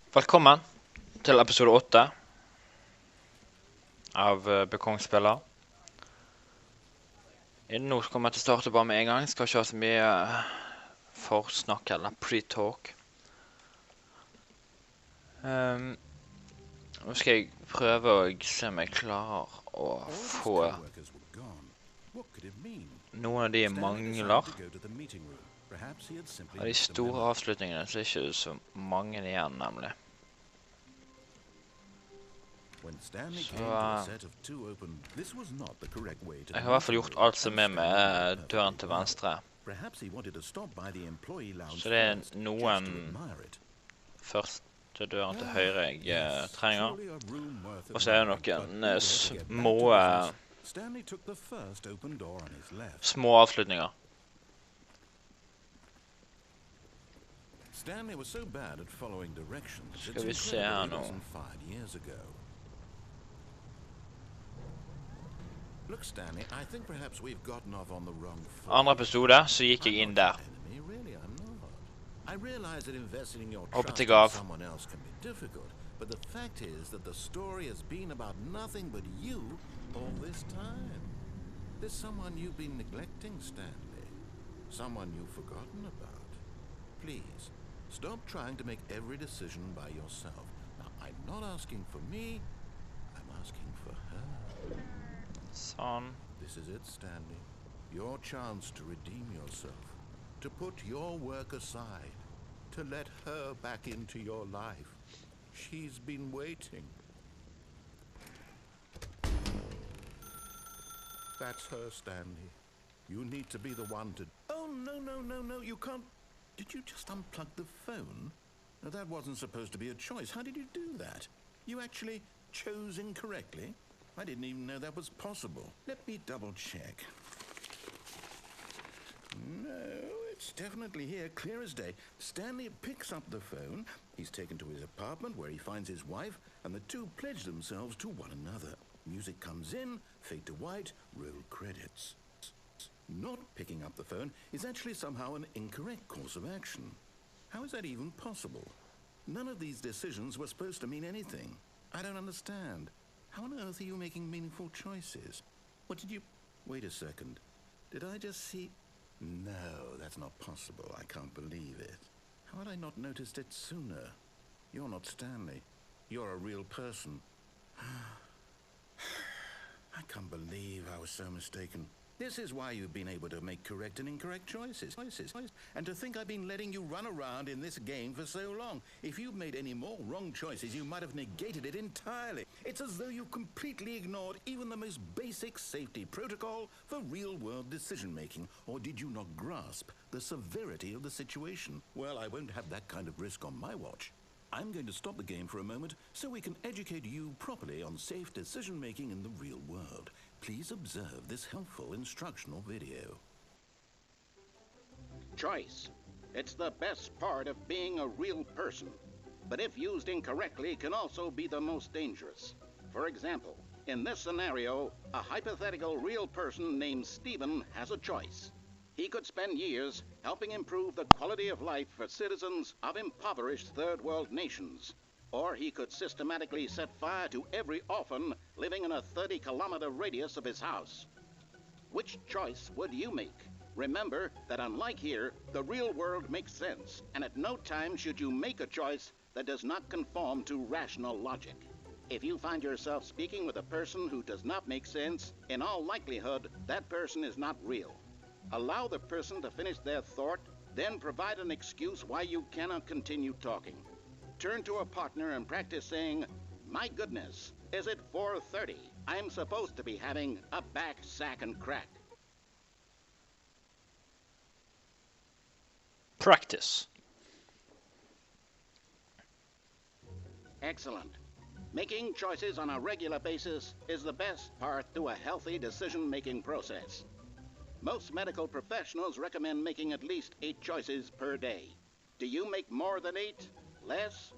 Velkommen til episode 8 av Buckong spiller. Nå kommer jeg til å starte bare med en gang. Skal ikke ha så mye forsnakk eller pre-talk. Nå skal jeg prøve å se om jeg klarer å få noen av de jeg mangler. Av de store avslutningene så er det ikke så mange igjen, nemlig. Så jeg har i hvert fall gjort alt som er med døren til venstre. Så det er noen første døren til høyre jeg trenger. Og så er det noen små avslutninger. Skal vi se her nå. Andre episode så gikk jeg inn der. Hoppet jeg av. But the fact is that the story has been about nothing but you all this time. There's someone you've been neglecting, Stanley. Someone you've forgotten about. Please, stop trying to make every decision by yourself. Now, I'm not asking for me, I'm asking for her. Son. This is it, Stanley. Your chance to redeem yourself. To put your work aside. To let her back into your life. She's been waiting. That's her, Stanley. You need to be the one to... Oh, no, you can't... Did you just unplug the phone? No, that wasn't supposed to be a choice. How did you do that? You actually chose incorrectly? I didn't even know that was possible. Let me double check. No, it's definitely here, clear as day. Stanley picks up the phone. He's taken to his apartment where he finds his wife, and the two pledge themselves to one another. Music comes in, fade to white, roll credits. Not picking up the phone is actually somehow an incorrect course of action. How is that even possible? None of these decisions were supposed to mean anything. I don't understand. How on earth are you making meaningful choices? What did you... Wait a second. Did I just see... No, that's not possible. I can't believe it. How had I not noticed it sooner? You're not Stanley. You're a real person. I can't believe I was so mistaken. This is why you've been able to make correct and incorrect choices. And to think I've been letting you run around in this game for so long. If you'd made any more wrong choices, you might have negated it entirely. It's as though you completely ignored even the most basic safety protocol for real-world decision-making. Or did you not grasp the severity of the situation? Well, I won't have that kind of risk on my watch. I'm going to stop the game for a moment so we can educate you properly on safe decision-making in the real world. Please observe this helpful instructional video. Choice. It's the best part of being a real person, but if used incorrectly can also be the most dangerous. For example, in this scenario, a hypothetical real person named Stephen has a choice. He could spend years helping improve the quality of life for citizens of impoverished third world nations. Or he could systematically set fire to every orphan living in a 30-kilometer radius of his house. Which choice would you make? Remember that unlike here, the real world makes sense, and at no time should you make a choice that does not conform to rational logic. If you find yourself speaking with a person who does not make sense, in all likelihood, that person is not real. Allow the person to finish their thought, then provide an excuse why you cannot continue talking. Turn to a partner and practice saying, "My goodness, is it 4:30? I'm supposed to be having a back, sack, and crack." Practice. Excellent. Making choices on a regular basis is the best part to a healthy decision-making process. Most medical professionals recommend making at least 8 choices per day. Do you make more than 8? Less?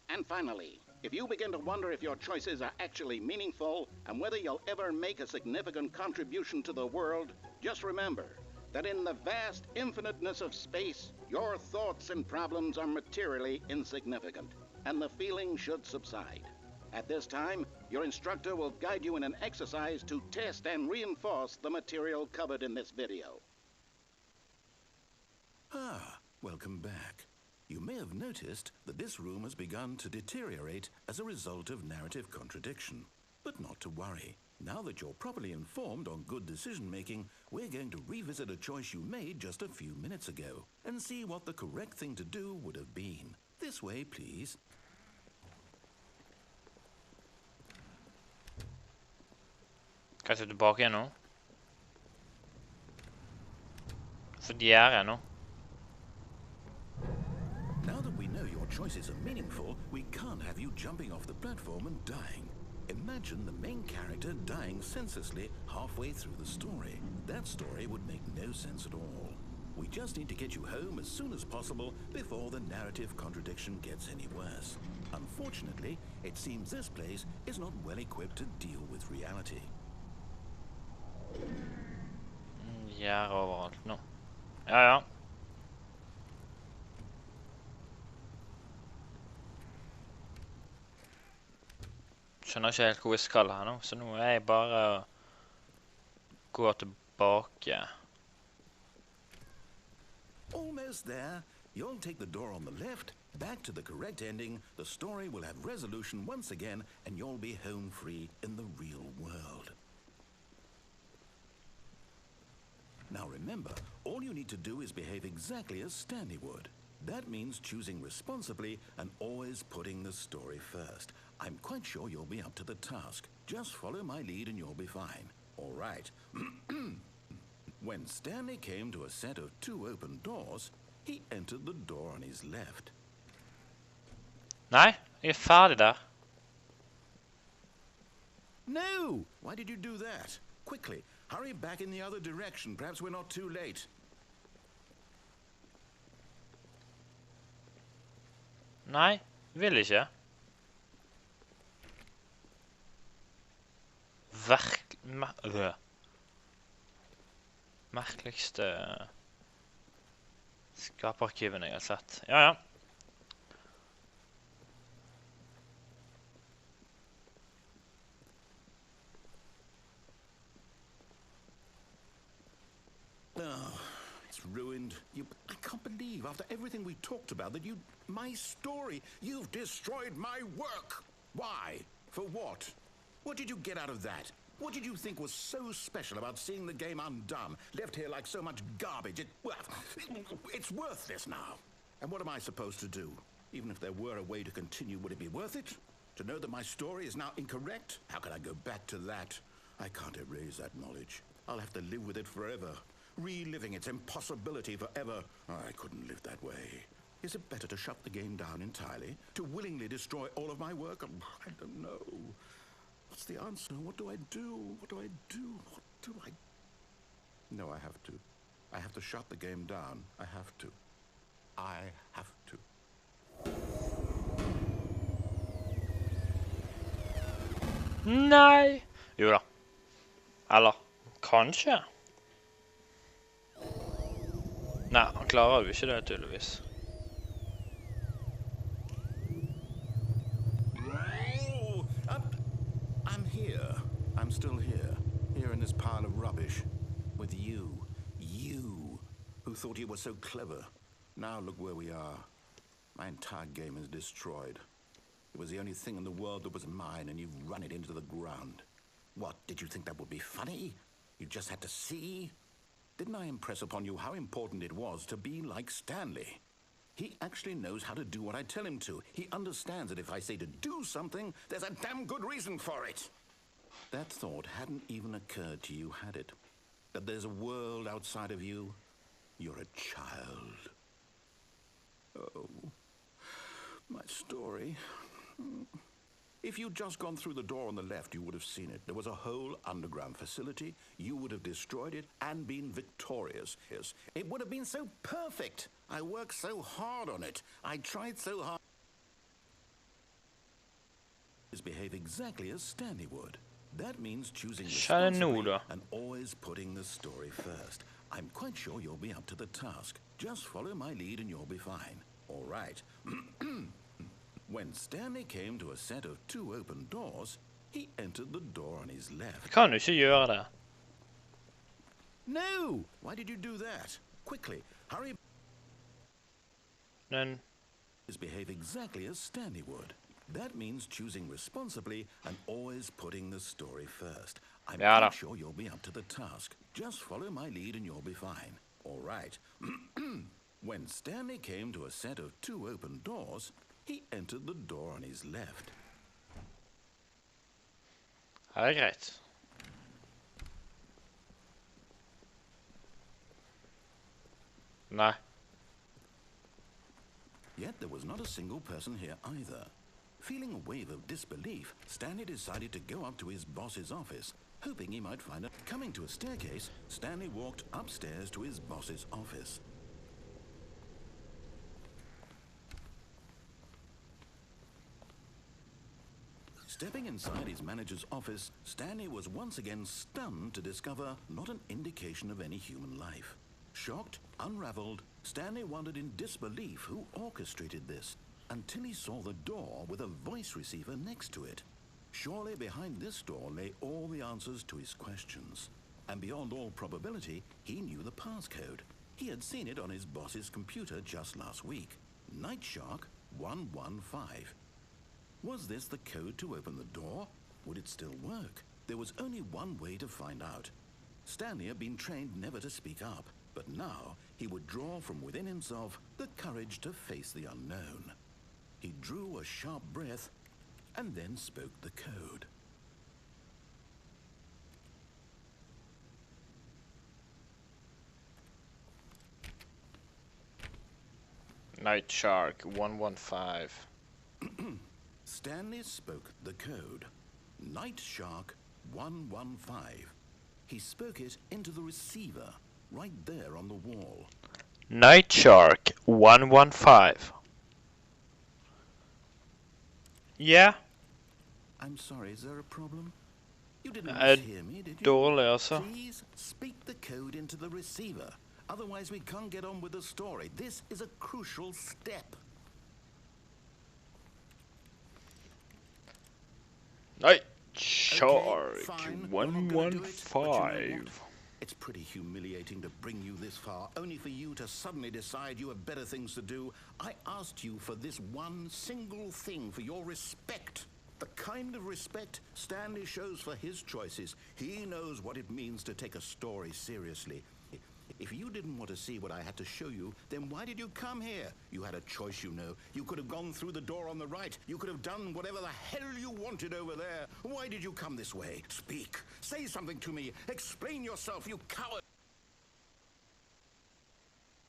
And finally, if you begin to wonder if your choices are actually meaningful and whether you'll ever make a significant contribution to the world, just remember that in the vast infiniteness of space, your thoughts and problems are materially insignificant. and the feeling should subside. At this time, your instructor will guide you in an exercise to test and reinforce the material covered in this video. Ah, welcome back. You may have noticed that this room has begun to deteriorate as a result of narrative contradiction. But not to worry. Now that you're properly informed on good decision-making, we're going to revisit a choice you made just a few minutes ago and see what the correct thing to do would have been. This way, please. Kan jeg se tilbake igjen nå? For de her nå. Now that we know your choices are meaningful, we can't have you jumping off the platform and dying. Imagine the main character dying senselessly halfway through the story. That story would make no sense at all. We just need to get you home as soon as possible before the narrative contradiction gets any worse. Unfortunately, it seems this place is not well equipped to deal with reality. Gjær overalt nå. Ja. Skjønner ikke helt hvor vi skal her nå, så nå er jeg bare å gå tilbake. Almost there. You'll take the door on the left, back to the correct ending, the story will have resolution once again, and you'll be home free in the real world. Now remember, all you need to do is behave exactly as Stanley would. That means choosing responsibly and always putting the story first. I'm quite sure you'll be up to the task. Just follow my lead and you'll be fine. All right. When Stanley came to a set of 2 open doors, he entered the door on his left. Nei, jeg er ferdig der. No! Why did you do that? Quickly, hurry back in the other direction. Perhaps we're not too late. Nei, vil ikke. Merkeligste skaparkivene jeg har sett. Ja. Oh, it's ruined. I can't believe, after everything we talked about, that my story, you've destroyed my work. Why? For what? What did you get out of that? What did you think was so special about seeing the game undone, left here like so much garbage? It's worthless now. And what am I supposed to do? Even if there were a way to continue, would it be worth it? To know that my story is now incorrect? How can I go back to that? I can't erase that knowledge. I'll have to live with it forever. Reliving its impossibility forever. I couldn't live that way. Is it better to shut the game down entirely? To willingly destroy all of my work? I don't know. What's the answer? What do I do? What do I do? What do I... No, I have to. I have to shut the game down. I have to. I have to. Nei! Jo da. Eller, kanskje. Nei, han klarer jo ikke det, tydeligvis. I'm still here in this pile of rubbish, with you, who thought you were so clever. Now look where we are. My entire game is destroyed. It was the only thing in the world that was mine, and you've run it into the ground. What, did you think that would be funny? You just had to see? Didn't I impress upon you how important it was to be like Stanley? He actually knows how to do what I tell him to. He understands that if I say to do something, there's a damn good reason for it. That thought hadn't even occurred to you, had it? That there's a world outside of you? You're a child. Oh, my story. If you'd just gone through the door on the left, you would have seen it. There was a whole underground facility. You would have destroyed it and been victorious. Yes, it would have been so perfect. I worked so hard on it. I tried so hard. Behave exactly as Stanley would. That means choosing responsibly and always putting the story first. I'm quite sure you'll be up to the task. Just follow my lead and you'll be fine. All right. When Stanley came to a set of 2 open doors, he entered the door on his left. Kan du ikke gjøre det? No! Why did you do that? Quickly, hurry. Men Behave exactly as Stanley would. That means choosing responsibly and always putting the story first. I'm Ja da. quite sure you'll be up to the task. Just follow my lead and you'll be fine. All right. When Stanley came to a set of 2 open doors, he entered the door on his left. det er greit. Nei. Yet there was not a single person here either. Feeling a wave of disbelief, Stanley decided to go up to his boss's office, hoping he might find a... Coming to a staircase, Stanley walked upstairs to his boss's office. Stepping inside his manager's office, Stanley was once again stunned to discover not an indication of any human life. Shocked, unraveled, Stanley wondered in disbelief who orchestrated this, until he saw the door with a voice receiver next to it. Surely behind this door lay all the answers to his questions. And beyond all probability, he knew the passcode. He had seen it on his boss's computer just last week. Night Shark 115. Was this the code to open the door? Would it still work? There was only one way to find out. Stanley had been trained never to speak up, but now he would draw from within himself the courage to face the unknown. He drew a sharp breath and then spoke the code. Night Shark 115. Stanley spoke the code. Night Shark 115. He spoke it into the receiver, right there on the wall. Night Shark 115. Yeah. I'm sorry, is there a problem? You didn't Er hear me, did you? dårlig, altså. Please speak the code into the receiver. Otherwise we can't get on with the story. This is a crucial step. Night Shark Fine. You're not gonna do it, but you know 115. what? It's pretty humiliating to bring you this far, only for you to suddenly decide you have better things to do. I asked you for this one single thing, for your respect. The kind of respect Stanley shows for his choices. He knows what it means to take a story seriously. If you didn't want to see what I had to show you, then why did you come here? You had a choice, you know. You could have gone through the door on the right. You could have done whatever the hell you wanted over there. Why did you come this way? Speak. Say something to me. Explain yourself, you coward.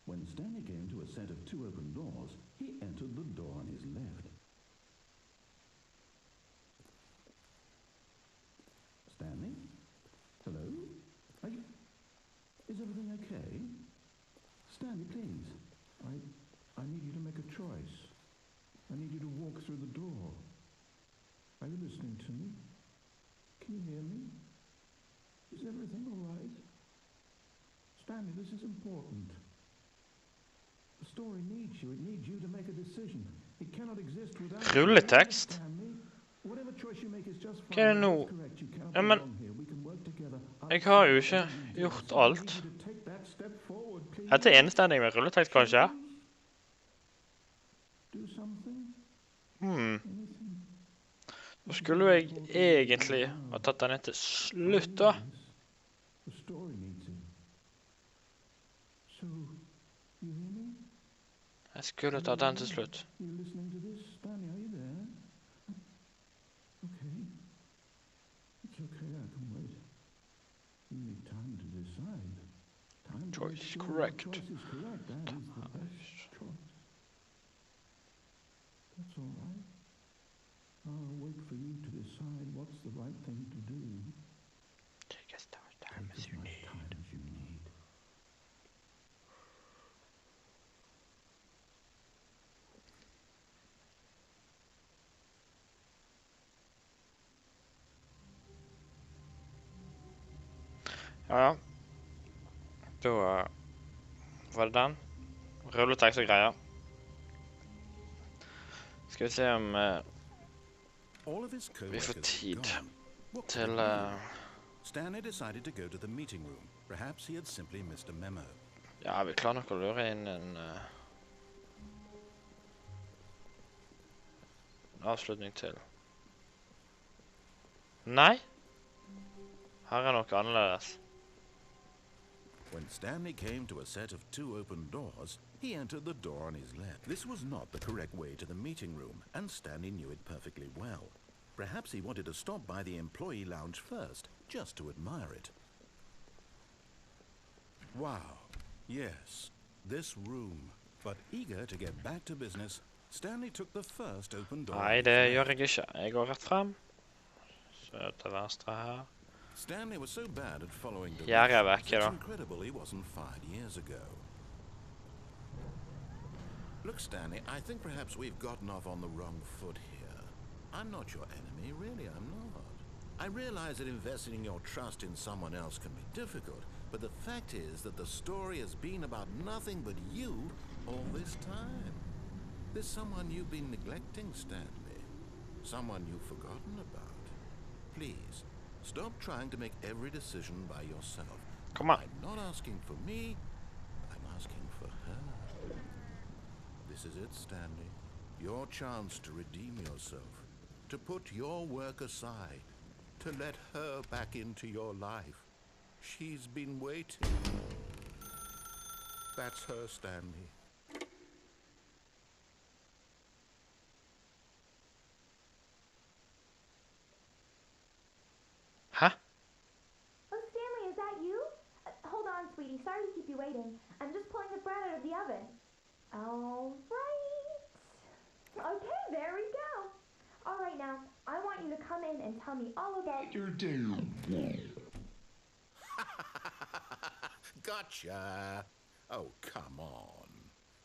When Stanley came to a set of 2 open doors, he entered the door on his left. Stanley? Hello? Are you... Is everything okay? Stanley, please. I need you to make a choice. I need you to walk through the door. Are you listening to me? Can you hear me? Is everything all right? Stanley, this is important. The story needs you. It needs you to make a decision. It cannot exist without you. Rulletekst. Stanley, whatever choice you make is just fine. Hva er det nå? That's correct. You cannot Ja, be men wrong here. We can work together. jeg har jo ikke gjort alt. Dette er eneste med rulletekst, kanskje? Da skulle jeg egentlig ha tatt den til slutt, da. Jeg skulle tatt den til slutt. Choice is correct. That's all right. I'll wait for you to decide what's the right thing to do. Take as much time as you need. Ja. Da var det den. Rulletekst og greier. Skal vi se om All of his vi får co-workers were tid gone. What could til it mean? Stanley decided to go to the meeting room. Perhaps he had simply missed a memo. Ja, vi klarer nok å lure inn en avslutning til. Nei? Her er noe annerledes. When Stanley came to a set of 2 open doors, he entered the door on his left. This was not the correct way to the meeting room, and Stanley knew it perfectly well. Perhaps he wanted to stop by the employee lounge first, just to admire it. Wow. Yes, this room. But eager to get back to business, Stanley took the first open door. Nei, det gjør jeg ikke. Jeg går rett frem. Så til venstre her. Stanley was so bad at following the Gjerdet er vekke, it's da. incredible he wasn't fired years ago. Look, Stanley, I think perhaps we've gotten off on the wrong foot here. I'm not your enemy, really, I'm not. I realize that investing your trust in someone else can be difficult, but the fact is that the story has been about nothing but you all this time. There's someone you've been neglecting, Stanley. Someone you've forgotten about. Please, stop trying to make every decision by yourself. Come on. I'm not asking for me, I'm asking for her. This is it, Stanley. Your chance to redeem yourself. To put your work aside. To let her back into your life. She's been waiting. That's her, Stanley. Hæ? Oh, Stanley, is that you? Hold on, sweetie. Sorry to keep you waiting. I'm just pulling the bread out of the oven. All right. Okay, there we go. All right, now, I want you to come in and tell me all about your day. Gotcha. Oh, come on.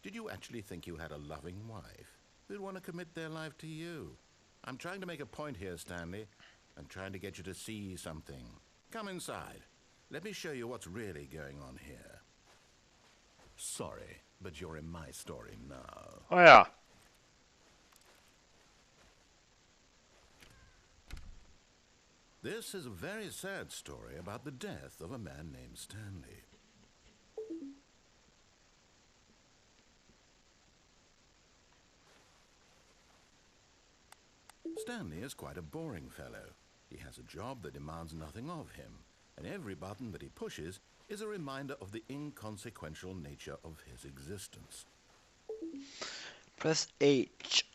Did you actually think you had a loving wife who'd want to commit their life to you? I'm trying to make a point here, Stanley. I'm trying to get you to see something. Come inside. Let me show you what's really going on here. Sorry, but you're in my story now. Å ja. This is a very sad story about the death of a man named Stanley. Stanley is quite a boring fellow. He has a job that demands nothing of him, and every button that he pushes is a reminder of the inconsequential nature of his existence. Press H.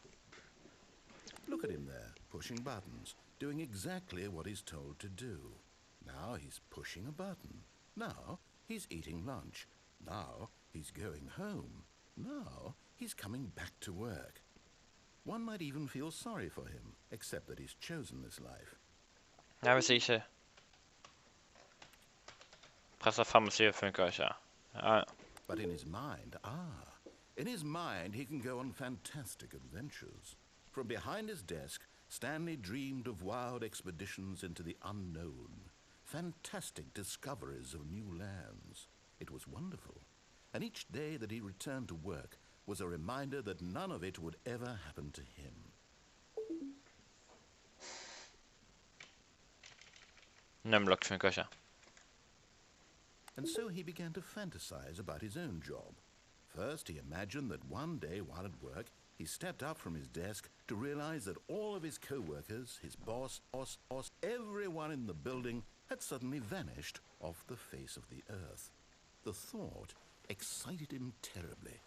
Look at him there, pushing buttons, doing exactly what he's told to do. Now he's pushing a button. Now he's eating lunch. Now he's going home. Now he's coming back to work. One might even feel sorry for him, except that he's chosen this life. Jeg vil ikke. Presser 5 og 7 funker ikke. Ja. But in his mind he can go on fantastic adventures. From behind his desk, Stanley dreamed of wild expeditions into the unknown, fantastic discoveries of new lands. It was wonderful, and each day that he returned to work was a reminder that none of it would ever happen to him. Numlock funker ikke. And so he began to fantasize about his own job. First, he imagined that one day while at work, he stepped up from his desk to realize that all of his co-workers, his boss, everyone in the building had suddenly vanished off the face of the earth. The thought excited him terribly.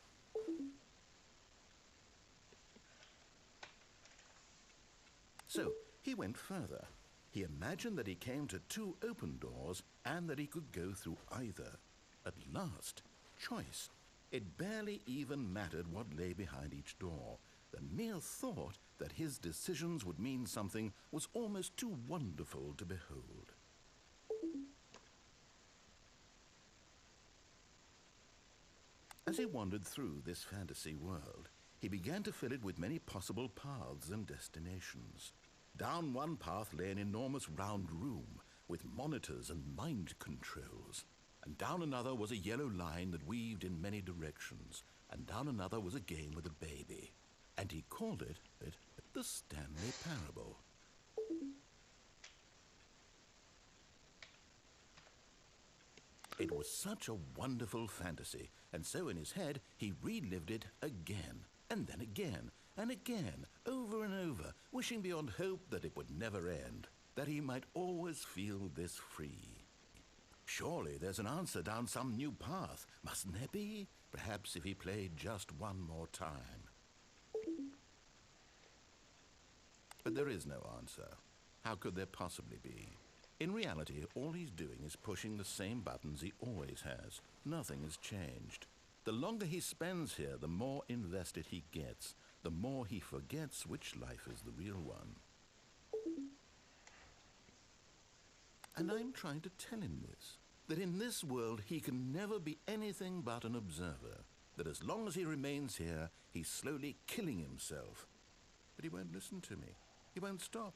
So, he went further. He imagined that he came to 2 open doors and that he could go through either. At last, choice. It barely even mattered what lay behind each door. The mere thought that his decisions would mean something was almost too wonderful to behold. As he wandered through this fantasy world, he began to fill it with many possible paths and destinations. Down one path lay an enormous round room with monitors and mind controls. And down another was a yellow line that weaved in many directions. And down another was a game with a baby. and he called it the Stanley Parable. It was such a wonderful fantasy, and so in his head he relived it again, and then again, and again, over and over, wishing beyond hope that it would never end, that he might always feel this free. Surely there's an answer down some new path, mustn't there be? Perhaps if he played just one more time. But there is no answer. How could there possibly be? In reality, all he's doing is pushing the same buttons he always has. Nothing has changed. The longer he spends here, the more invested he gets, the more he forgets which life is the real one. And I'm trying to tell him this, that in this world he can never be anything but an observer, that as long as he remains here, he's slowly killing himself. But he won't listen to me. He won't stop.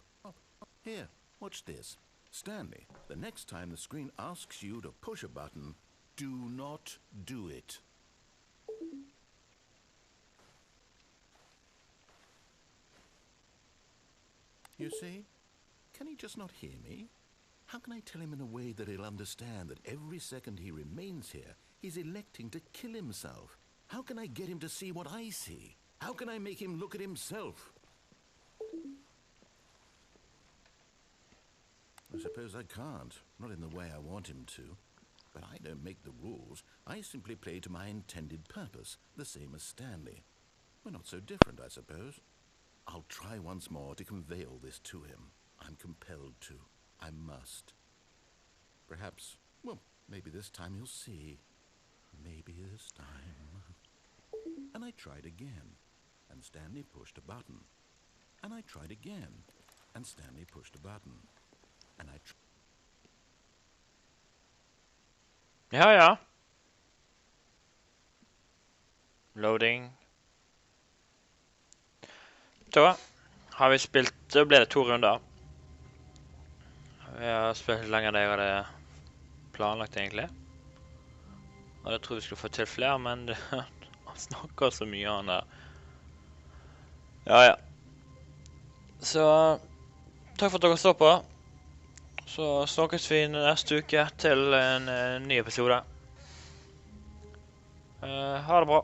Here, watch this. Stanley, the next time the screen asks you to push a button, do not do it. You see? Can he just not hear me? How can I tell him in a way that he'll understand that every second he remains here, he's electing to kill himself? How can I get him to see what I see? How can I make him look at himself? I suppose I can't, not in the way I want him to. But I don't make the rules. I simply play to my intended purpose, the same as Stanley. We're not so different, I suppose. I'll try once more to convey all this to him. I'm compelled to. I must. Perhaps, well, maybe this time he'll see. Maybe this time. And I tried again, and Stanley pushed a button. And I tried again, and Stanley pushed a button. And I Ja, ja. Loading. Så har vi spilt, så ble det 2 runder. Vi har spilt lenger enn jeg hadde planlagt egentlig. Og jeg tror vi skulle få til flere, men han snakker så mye han der. Ja, ja. Så takk for at dere så på. Så snakkes vi neste uke til en ny episode. Ha det bra.